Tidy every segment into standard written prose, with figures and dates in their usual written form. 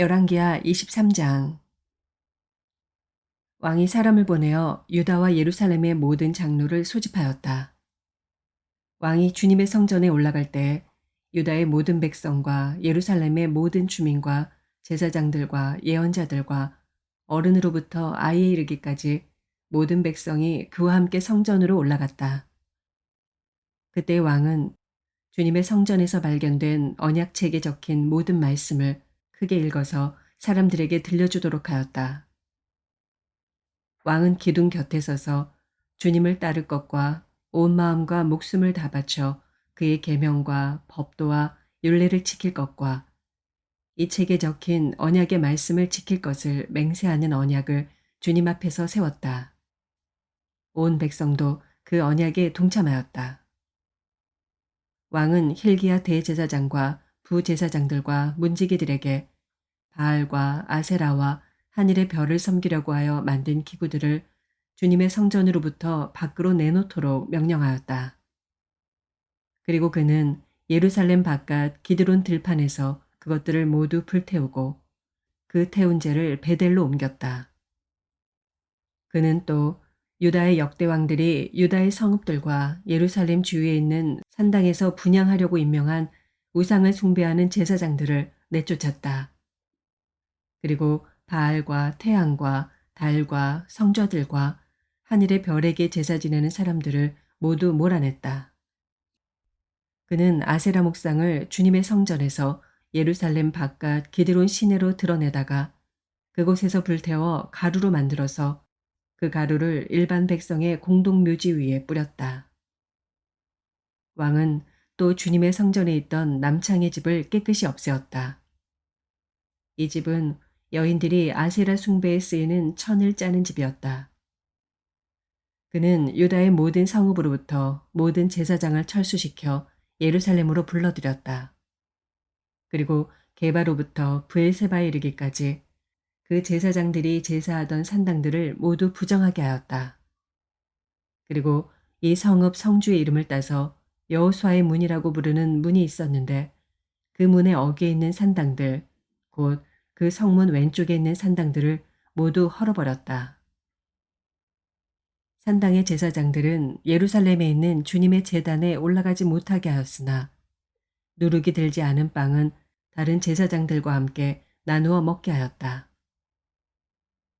열왕기하 23장. 왕이 사람을 보내어 유다와 예루살렘의 모든 장로를 소집하였다. 왕이 주님의 성전에 올라갈 때 유다의 모든 백성과 예루살렘의 모든 주민과 제사장들과 예언자들과 어른으로부터 아이에 이르기까지 모든 백성이 그와 함께 성전으로 올라갔다. 그때 왕은 주님의 성전에서 발견된 언약책에 적힌 모든 말씀을 크게 읽어서 사람들에게 들려주도록 하였다. 왕은 기둥 곁에 서서 주님을 따를 것과 온 마음과 목숨을 다 바쳐 그의 계명과 법도와 율례를 지킬 것과 이 책에 적힌 언약의 말씀을 지킬 것을 맹세하는 언약을 주님 앞에서 세웠다. 온 백성도 그 언약에 동참하였다. 왕은 hil기야 대제사장과 부제사장들과 문지기들에게 바알과 아세라와 하늘의 별을 섬기려고 하여 만든 기구들을 주님의 성전으로부터 밖으로 내놓도록 명령하였다. 그리고 그는 예루살렘 바깥 기드론 들판에서 그것들을 모두 불태우고 그 태운 재를 베델로 옮겼다. 그는 또 유다의 역대 왕들이 유다의 성읍들과 예루살렘 주위에 있는 산당에서 분향하려고 임명한 우상을 숭배하는 제사장들을 내쫓았다. 그리고 바알과 태양과 달과 성좌들과 하늘의 별에게 제사 지내는 사람들을 모두 몰아냈다. 그는 아세라 목상을 주님의 성전에서 예루살렘 바깥 기드론 시내로 드러내다가 그곳에서 불태워 가루로 만들어서 그 가루를 일반 백성의 공동묘지 위에 뿌렸다. 왕은 또 주님의 성전에 있던 남창의 집을 깨끗이 없애었다. 이 집은 여인들이 아세라 숭배에 쓰이는 천을 짜는 집이었다. 그는 유다의 모든 성읍으로부터 모든 제사장을 철수시켜 예루살렘으로 불러들였다. 그리고 게바로부터 브엘세바에 이르기까지 그 제사장들이 제사하던 산당들을 모두 부정하게 하였다. 그리고 이 성읍 성주의 이름을 따서 여호수아의 문이라고 부르는 문이 있었는데 그 문의 어귀에 있는 산당들, 곧 그 성문 왼쪽에 있는 산당들을 모두 헐어버렸다. 산당의 제사장들은 예루살렘에 있는 주님의 제단에 올라가지 못하게 하였으나 누룩이 들지 않은 빵은 다른 제사장들과 함께 나누어 먹게 하였다.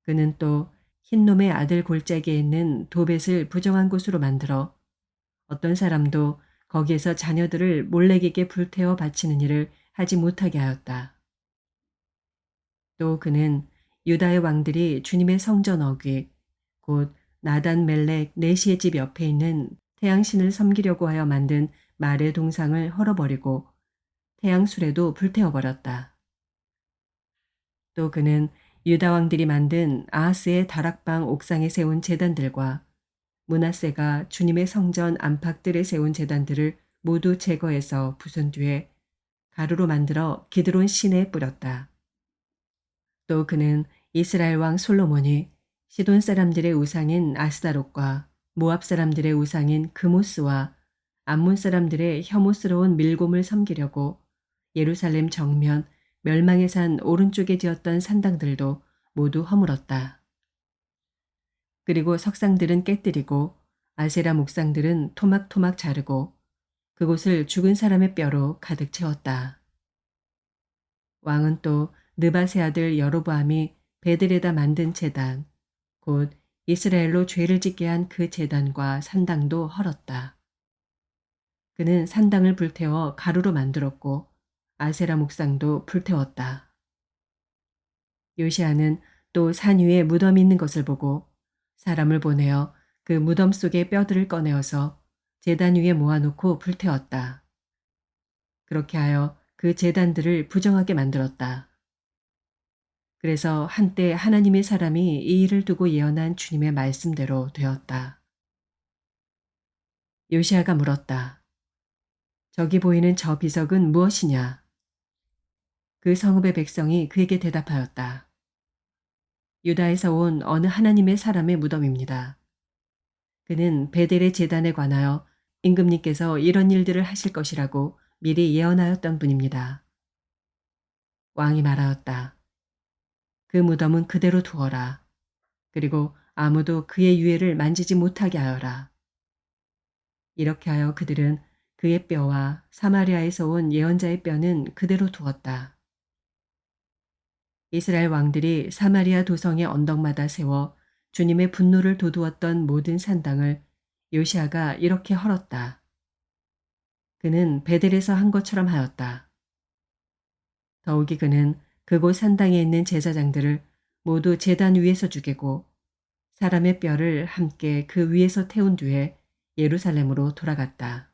그는 또 흰놈의 아들 골짜기에 있는 도벳을 부정한 곳으로 만들어 어떤 사람도 거기에서 자녀들을 몰래에게 불태워 바치는 일을 하지 못하게 하였다. 또 그는 유다의 왕들이 주님의 성전 어귀, 곧 나단 멜렉 네시의 집 옆에 있는 태양신을 섬기려고 하여 만든 말의 동상을 헐어버리고 태양술에도 불태워버렸다. 또 그는 유다 왕들이 만든 아하스의 다락방 옥상에 세운 제단들과 므낫세가 주님의 성전 안팎들에 세운 제단들을 모두 제거해서 부순 뒤에 가루로 만들어 기드론 시내에 뿌렸다. 또 그는 이스라엘 왕 솔로몬이 시돈 사람들의 우상인 아스다롯과 모압 사람들의 우상인 그모스와 암몬 사람들의 혐오스러운 밀곰을 섬기려고 예루살렘 정면 멸망의 산 오른쪽에 지었던 산당들도 모두 허물었다. 그리고 석상들은 깨뜨리고 아세라 목상들은 토막토막 자르고 그곳을 죽은 사람의 뼈로 가득 채웠다. 왕은 또 느밧의 아들 여로보암이 베들에다 만든 제단, 곧 이스라엘로 죄를 짓게 한 그 제단과 산당도 헐었다. 그는 산당을 불태워 가루로 만들었고 아세라 목상도 불태웠다. 요시아는 또 산 위에 무덤이 있는 것을 보고 사람을 보내어 그 무덤 속의 뼈들을 꺼내어서 제단 위에 모아놓고 불태웠다. 그렇게 하여 그 제단들을 부정하게 만들었다. 그래서 한때 하나님의 사람이 이 일을 두고 예언한 주님의 말씀대로 되었다. 요시아가 물었다. 저기 보이는 저 비석은 무엇이냐? 그 성읍의 백성이 그에게 대답하였다. 유다에서 온 어느 하나님의 사람의 무덤입니다. 그는 베델의 제단에 관하여 임금님께서 이런 일들을 하실 것이라고 미리 예언하였던 분입니다. 왕이 말하였다. 그 무덤은 그대로 두어라. 그리고 아무도 그의 유해를 만지지 못하게 하여라. 이렇게 하여 그들은 그의 뼈와 사마리아에서 온 예언자의 뼈는 그대로 두었다. 이스라엘 왕들이 사마리아 도성의 언덕마다 세워 주님의 분노를 돋우었던 모든 산당을 요시아가 이렇게 헐었다. 그는 베델에서 한 것처럼 하였다. 더욱이 그는 그곳 산당에 있는 제사장들을 모두 제단 위에서 죽이고 사람의 뼈를 함께 그 위에서 태운 뒤에 예루살렘으로 돌아갔다.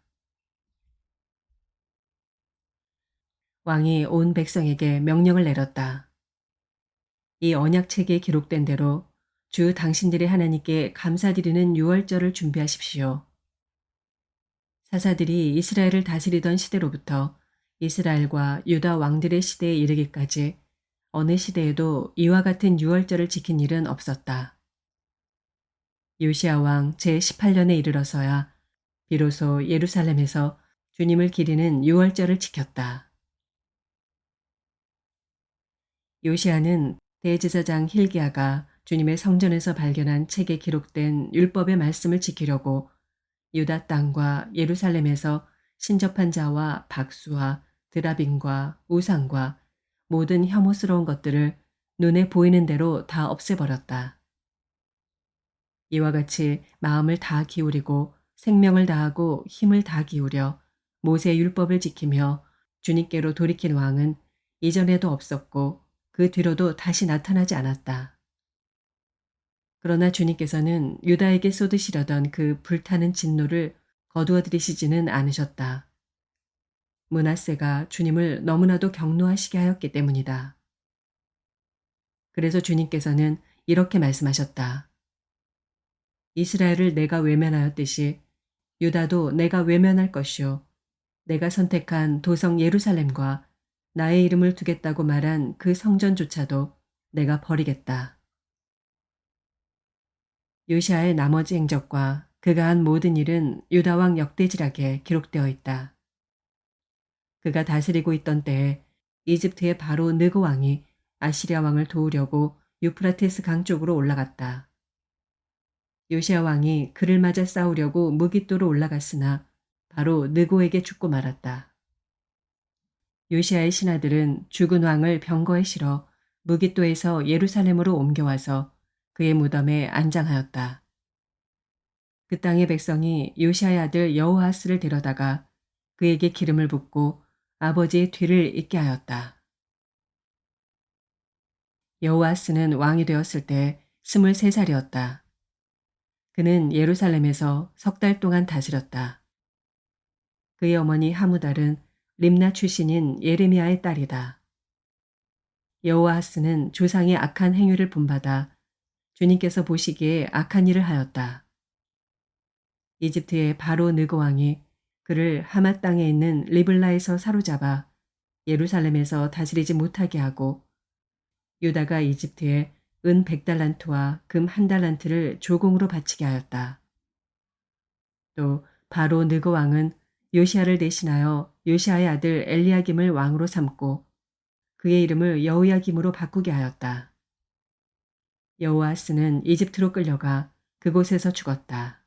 왕이 온 백성에게 명령을 내렸다. 이 언약책에 기록된 대로 주 당신들의 하나님께 감사드리는 유월절을 준비하십시오. 사사들이 이스라엘을 다스리던 시대로부터 이스라엘과 유다 왕들의 시대에 이르기까지 어느 시대에도 이와 같은 유월절을 지킨 일은 없었다. 요시야 왕 제18년에 이르러서야 비로소 예루살렘에서 주님을 기리는 유월절을 지켰다. 요시야는 대제사장 hil기야가 주님의 성전에서 발견한 책에 기록된 율법의 말씀을 지키려고 유다 땅과 예루살렘에서 신접한 자와 박수와 드라빔과 우상과 모든 혐오스러운 것들을 눈에 보이는 대로 다 없애버렸다. 이와 같이 마음을 다 기울이고 생명을 다하고 힘을 다 기울여 모세의 율법을 지키며 주님께로 돌이킨 왕은 이전에도 없었고 그 뒤로도 다시 나타나지 않았다. 그러나 주님께서는 유다에게 쏟으시려던 그 불타는 진노를 거두어 들이시지는 않으셨다. 므낫세가 주님을 너무나도 경노하시게 하였기 때문이다. 그래서 주님께서는 이렇게 말씀하셨다. 이스라엘을 내가 외면하였듯이 유다도 내가 외면할 것이요. 내가 선택한 도성 예루살렘과 나의 이름을 두겠다고 말한 그 성전조차도 내가 버리겠다. 요시아의 나머지 행적과 그가 한 모든 일은 유다 왕 역대지락에 기록되어 있다. 그가 다스리고 있던 때에 이집트의 바로 느고 왕이 아시리아 왕을 도우려고 유프라테스 강 쪽으로 올라갔다. 요시아 왕이 그를 맞아 싸우려고 무깃도로 올라갔으나 바로 느고에게 죽고 말았다. 요시아의 신하들은 죽은 왕을 병거에 실어 무깃도에서 예루살렘으로 옮겨와서 그의 무덤에 안장하였다. 그 땅의 백성이 요시아의 아들 여호아스를 데려다가 그에게 기름을 붓고 아버지의 뒤를 잇게 하였다. 여호아스는 왕이 되었을 때 23살이었다. 그는 예루살렘에서 3달 동안 다스렸다. 그의 어머니 하무달은 림나 출신인 예레미야의 딸이다. 여호아스는 조상의 악한 행위를 본받아 주님께서 보시기에 악한 일을 하였다. 이집트의 바로 느고 왕이 그를 하맛 땅에 있는 리블라에서 사로잡아 예루살렘에서 다스리지 못하게 하고 유다가 이집트에 은 100달란트와 금 1달란트를 조공으로 바치게 하였다. 또 바로 느고 왕은 요시아를 대신하여 요시아의 아들 엘리야김을 왕으로 삼고 그의 이름을 여호야김으로 바꾸게 하였다. 여호아스는 이집트로 끌려가 그곳에서 죽었다.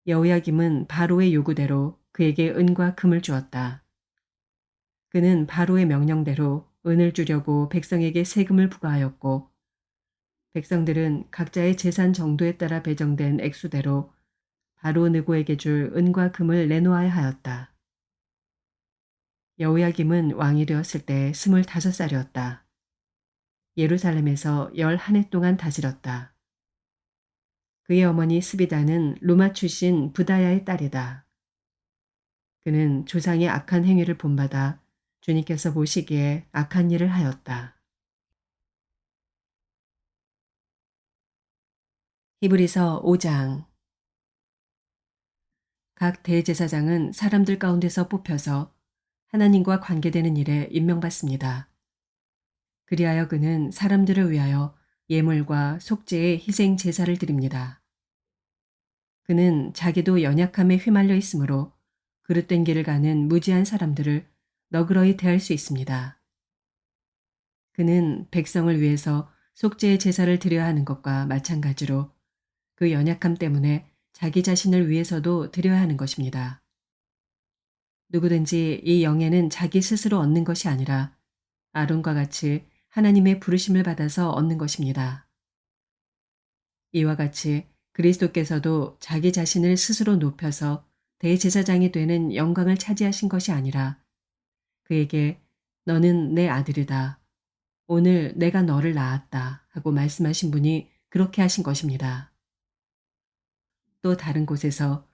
여호야김은 바로의 요구대로 그에게 은과 금을 주었다. 그는 바로의 명령대로 은을 주려고 백성에게 세금을 부과하였고 백성들은 각자의 재산 정도에 따라 배정된 액수대로 바로 느고에게 줄 은과 금을 내놓아야 하였다. 여호야김은 왕이 되었을 때 25살이었다. 예루살렘에서 11해 동안 다스렸다. 그의 어머니 스비다는 루마 출신 부다야의 딸이다. 그는 조상의 악한 행위를 본받아 주님께서 보시기에 악한 일을 하였다. 히브리서 5장. 각 대제사장은 사람들 가운데서 뽑혀서 하나님과 관계되는 일에 임명받습니다. 그리하여 그는 사람들을 위하여 예물과 속죄의 희생 제사를 드립니다. 그는 자기도 연약함에 휘말려 있으므로 그릇된 길을 가는 무지한 사람들을 너그러이 대할 수 있습니다. 그는 백성을 위해서 속죄의 제사를 드려야 하는 것과 마찬가지로 그 연약함 때문에 자기 자신을 위해서도 드려야 하는 것입니다. 누구든지 이 영예는 자기 스스로 얻는 것이 아니라 아론과 같이 하나님의 부르심을 받아서 얻는 것입니다. 이와 같이 그리스도께서도 자기 자신을 스스로 높여서 대제사장이 되는 영광을 차지하신 것이 아니라 그에게 너는 내 아들이다. 오늘 내가 너를 낳았다 하고 말씀하신 분이 그렇게 하신 것입니다. 또 다른 곳에서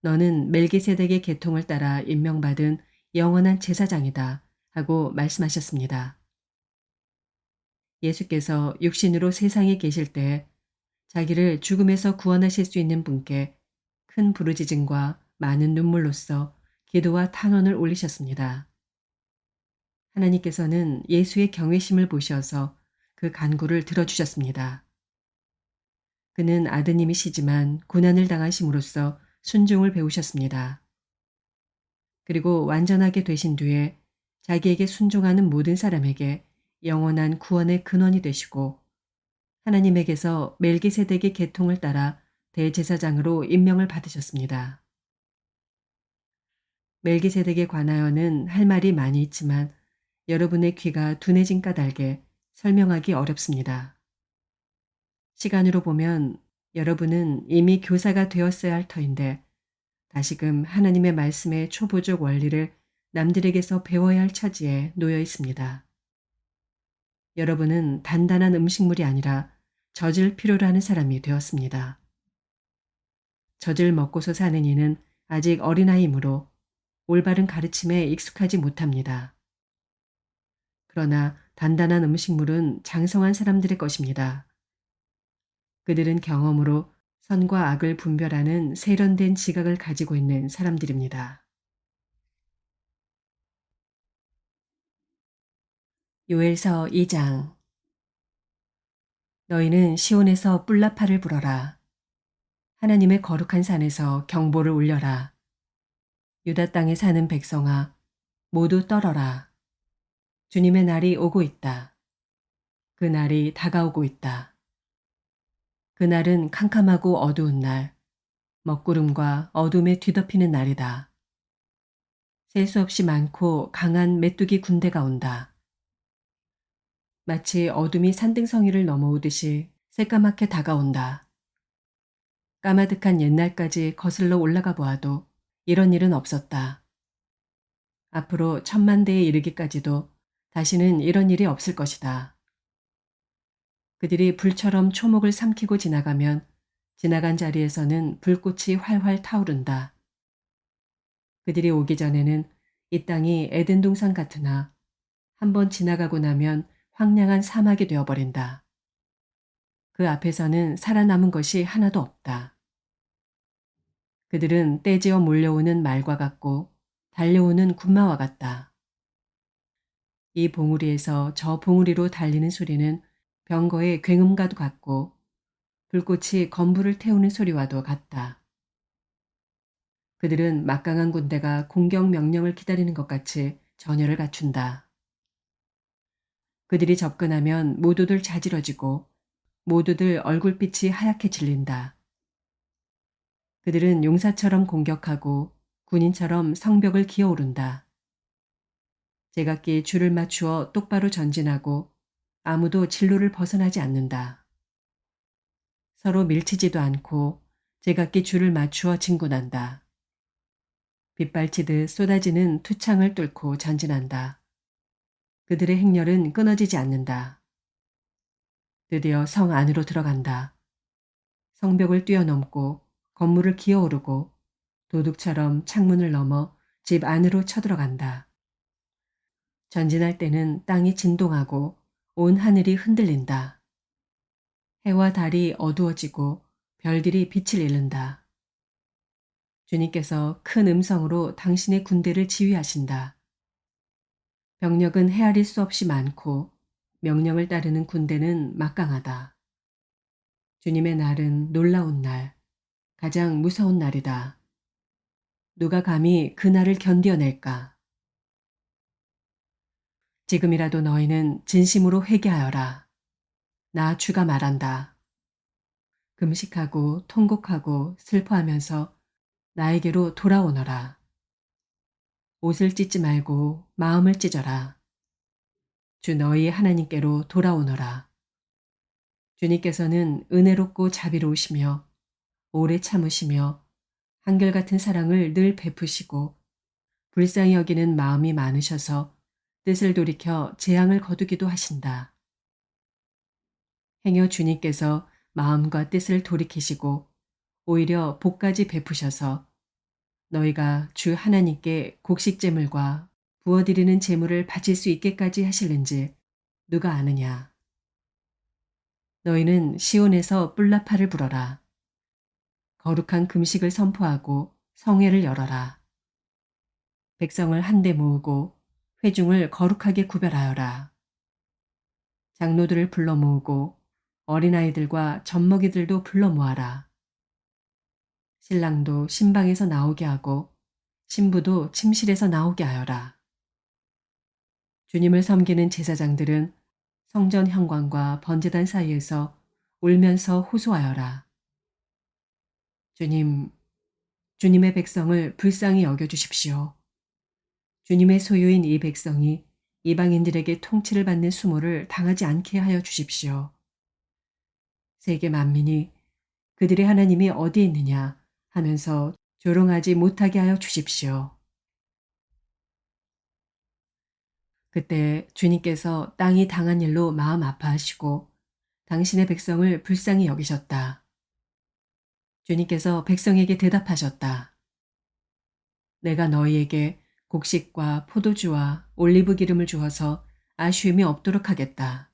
너는 멜기세덱의 계통을 따라 임명받은 영원한 제사장이다 하고 말씀하셨습니다. 예수께서 육신으로 세상에 계실 때 자기를 죽음에서 구원하실 수 있는 분께 큰 부르짖음과 많은 눈물로써 기도와 탄원을 올리셨습니다. 하나님께서는 예수의 경외심을 보셔서 그 간구를 들어주셨습니다. 그는 아드님이시지만 고난을 당하심으로써 순종을 배우셨습니다. 그리고 완전하게 되신 뒤에 자기에게 순종하는 모든 사람에게 영원한 구원의 근원이 되시고 하나님에게서 멜기세덱의 계통을 따라 대제사장으로 임명을 받으셨습니다. 멜기세덱에 관하여는 할 말이 많이 있지만 여러분의 귀가 둔해진 까닭에 설명하기 어렵습니다. 시간으로 보면 여러분은 이미 교사가 되었어야 할 터인데 다시금 하나님의 말씀의 초보적 원리를 남들에게서 배워야 할 처지에 놓여 있습니다. 여러분은 단단한 음식물이 아니라 젖을 필요로 하는 사람이 되었습니다. 젖을 먹고서 사는 이는 아직 어린아이이므로 올바른 가르침에 익숙하지 못합니다. 그러나 단단한 음식물은 장성한 사람들의 것입니다. 그들은 경험으로 선과 악을 분별하는 세련된 지각을 가지고 있는 사람들입니다. 요엘서 2장. 너희는 시온에서 뿔라파를 불어라. 하나님의 거룩한 산에서 경보를 울려라. 유다 땅에 사는 백성아, 모두 떨어라. 주님의 날이 오고 있다. 그 날이 다가오고 있다. 그 날은 캄캄하고 어두운 날, 먹구름과 어둠에 뒤덮이는 날이다. 셀 수 없이 많고 강한 메뚜기 군대가 온다. 마치 어둠이 산등성이를 넘어오듯이 새까맣게 다가온다. 까마득한 옛날까지 거슬러 올라가 보아도 이런 일은 없었다. 앞으로 1000만 대에 이르기까지도 다시는 이런 일이 없을 것이다. 그들이 불처럼 초목을 삼키고 지나가면 지나간 자리에서는 불꽃이 활활 타오른다. 그들이 오기 전에는 이 땅이 에덴 동산 같으나 한번 지나가고 나면 황량한 사막이 되어버린다. 그 앞에서는 살아남은 것이 하나도 없다. 그들은 떼지어 몰려오는 말과 같고 달려오는 군마와 같다. 이 봉우리에서 저 봉우리로 달리는 소리는 병거의 굉음과도 같고 불꽃이 건부를 태우는 소리와도 같다. 그들은 막강한 군대가 공격 명령을 기다리는 것 같이 전열을 갖춘다. 그들이 접근하면 모두들 자지러지고 모두들 얼굴빛이 하얗게 질린다. 그들은 용사처럼 공격하고 군인처럼 성벽을 기어오른다. 제각기 줄을 맞추어 똑바로 전진하고 아무도 진로를 벗어나지 않는다. 서로 밀치지도 않고 제각기 줄을 맞추어 진군한다. 빗발치듯 쏟아지는 투창을 뚫고 전진한다. 그들의 행렬은 끊어지지 않는다. 드디어 성 안으로 들어간다. 성벽을 뛰어넘고 건물을 기어오르고 도둑처럼 창문을 넘어 집 안으로 쳐들어간다. 전진할 때는 땅이 진동하고 온 하늘이 흔들린다. 해와 달이 어두워지고 별들이 빛을 잃는다. 주님께서 큰 음성으로 당신의 군대를 지휘하신다. 병력은 헤아릴 수 없이 많고 명령을 따르는 군대는 막강하다. 주님의 날은 놀라운 날, 가장 무서운 날이다. 누가 감히 그 날을 견뎌낼까? 지금이라도 너희는 진심으로 회개하여라. 나 주가 말한다. 금식하고 통곡하고 슬퍼하면서 나에게로 돌아오너라. 옷을 찢지 말고 마음을 찢어라. 주 너희 하나님께로 돌아오너라. 주님께서는 은혜롭고 자비로우시며 오래 참으시며 한결같은 사랑을 늘 베푸시고 불쌍히 여기는 마음이 많으셔서 뜻을 돌이켜 재앙을 거두기도 하신다. 행여 주님께서 마음과 뜻을 돌이키시고 오히려 복까지 베푸셔서 너희가 주 하나님께 곡식제물과 부어드리는 제물을 바칠 수 있게까지 하실는지 누가 아느냐. 너희는 시온에서 뿔나파를 불어라. 거룩한 금식을 선포하고 성회를 열어라. 백성을 한데 모으고 회중을 거룩하게 구별하여라. 장로들을 불러 모으고 어린아이들과 젖먹이들도 불러 모아라. 신랑도 신방에서 나오게 하고 신부도 침실에서 나오게 하여라. 주님을 섬기는 제사장들은 성전 현관과 번제단 사이에서 울면서 호소하여라. 주님, 주님의 백성을 불쌍히 여겨주십시오. 주님의 소유인 이 백성이 이방인들에게 통치를 받는 수모를 당하지 않게 하여 주십시오. 세계 만민이 그들의 하나님이 어디 있느냐 하면서 조롱하지 못하게 하여 주십시오. 그때 주님께서 땅이 당한 일로 마음 아파하시고 당신의 백성을 불쌍히 여기셨다. 주님께서 백성에게 대답하셨다. 내가 너희에게 곡식과 포도주와 올리브 기름을 주어서 아쉬움이 없도록 하겠다.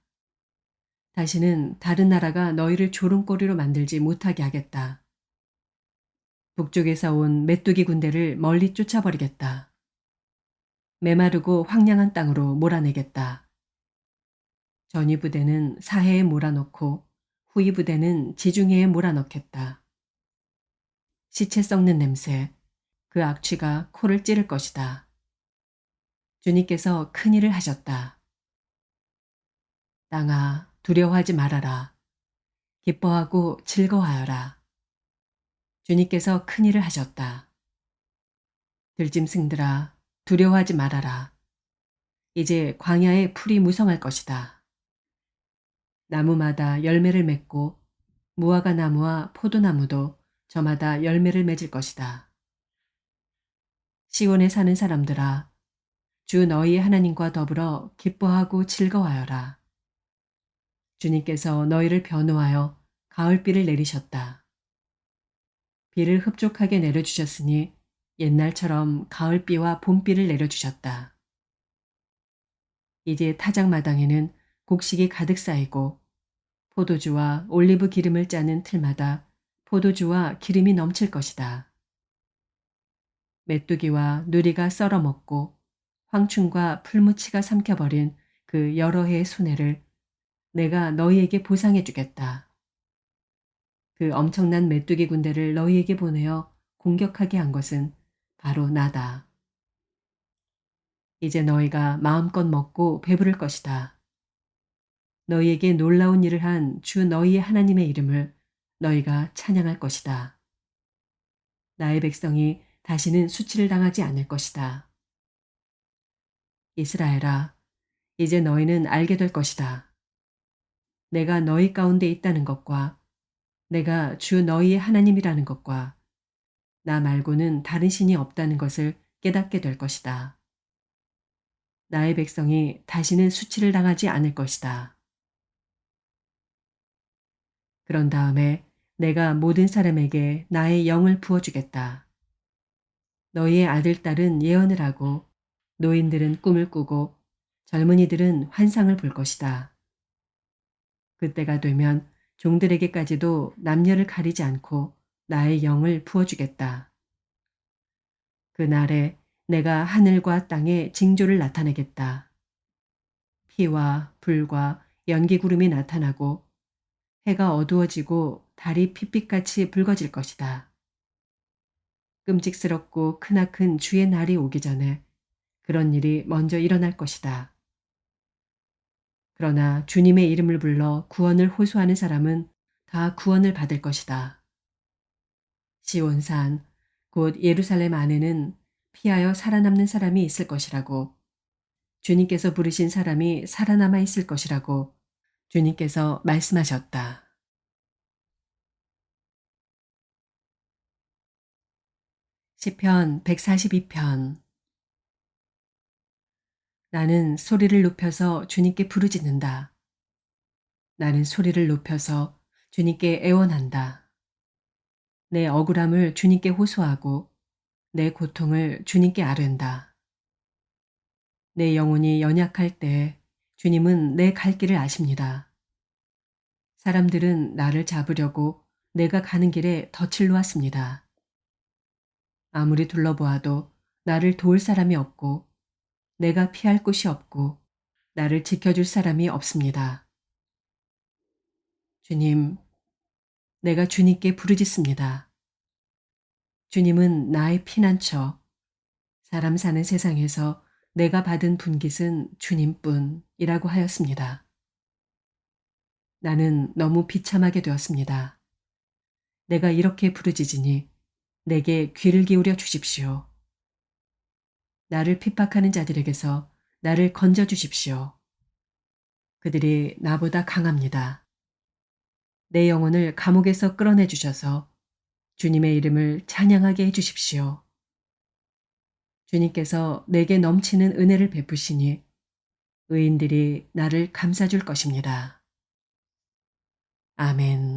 다시는 다른 나라가 너희를 조롱거리로 만들지 못하게 하겠다. 북쪽에서 온 메뚜기 군대를 멀리 쫓아버리겠다. 메마르고 황량한 땅으로 몰아내겠다. 전위 부대는 사해에 몰아넣고 후위 부대는 지중해에 몰아넣겠다. 시체 썩는 냄새, 그 악취가 코를 찌를 것이다. 주님께서 큰일을 하셨다. 땅아, 두려워하지 말아라. 기뻐하고 즐거워하여라. 주님께서 큰일을 하셨다. 들짐승들아, 두려워하지 말아라. 이제 광야의 풀이 무성할 것이다. 나무마다 열매를 맺고 무화과 나무와 포도나무도 저마다 열매를 맺을 것이다. 시온에 사는 사람들아, 주 너희 하나님과 더불어 기뻐하고 즐거워하여라. 주님께서 너희를 변호하여 가을비를 내리셨다. 비를 흡족하게 내려주셨으니 옛날처럼 가을비와 봄비를 내려주셨다. 이제 타작마당에는 곡식이 가득 쌓이고 포도주와 올리브 기름을 짜는 틀마다 포도주와 기름이 넘칠 것이다. 메뚜기와 누리가 썰어먹고 황충과 풀무치가 삼켜버린 그 여러 해의 손해를 내가 너희에게 보상해 주겠다. 그 엄청난 메뚜기 군대를 너희에게 보내어 공격하게 한 것은 바로 나다. 이제 너희가 마음껏 먹고 배부를 것이다. 너희에게 놀라운 일을 한 주 너희의 하나님의 이름을 너희가 찬양할 것이다. 나의 백성이 다시는 수치를 당하지 않을 것이다. 이스라엘아, 이제 너희는 알게 될 것이다. 내가 너희 가운데 있다는 것과 내가 주 너희의 하나님이라는 것과 나 말고는 다른 신이 없다는 것을 깨닫게 될 것이다. 나의 백성이 다시는 수치를 당하지 않을 것이다. 그런 다음에 내가 모든 사람에게 나의 영을 부어주겠다. 너희의 아들, 딸은 예언을 하고 노인들은 꿈을 꾸고 젊은이들은 환상을 볼 것이다. 그때가 되면 종들에게까지도 남녀를 가리지 않고 나의 영을 부어주겠다. 그날에 내가 하늘과 땅에 징조를 나타내겠다. 피와 불과 연기구름이 나타나고 해가 어두워지고 달이 핏빛같이 붉어질 것이다. 끔찍스럽고 크나큰 주의 날이 오기 전에 그런 일이 먼저 일어날 것이다. 그러나 주님의 이름을 불러 구원을 호소하는 사람은 다 구원을 받을 것이다. 시온산, 곧 예루살렘 안에는 피하여 살아남는 사람이 있을 것이라고, 주님께서 부르신 사람이 살아남아 있을 것이라고 주님께서 말씀하셨다. 시편 142편. 나는 소리를 높여서 주님께 부르짖는다. 나는 소리를 높여서 주님께 애원한다. 내 억울함을 주님께 호소하고 내 고통을 주님께 아른다. 내 영혼이 연약할 때 주님은 내 갈 길을 아십니다. 사람들은 나를 잡으려고 내가 가는 길에 덫을 놓았습니다. 아무리 둘러보아도 나를 도울 사람이 없고 내가 피할 곳이 없고 나를 지켜줄 사람이 없습니다. 주님, 내가 주님께 부르짖습니다. 주님은 나의 피난처, 사람 사는 세상에서 내가 받은 분깃은 주님뿐이라고 하였습니다. 나는 너무 비참하게 되었습니다. 내가 이렇게 부르짖으니 내게 귀를 기울여 주십시오. 나를 핍박하는 자들에게서 나를 건져 주십시오. 그들이 나보다 강합니다. 내 영혼을 감옥에서 끌어내 주셔서 주님의 이름을 찬양하게 해 주십시오. 주님께서 내게 넘치는 은혜를 베푸시니 의인들이 나를 감싸줄 것입니다. 아멘.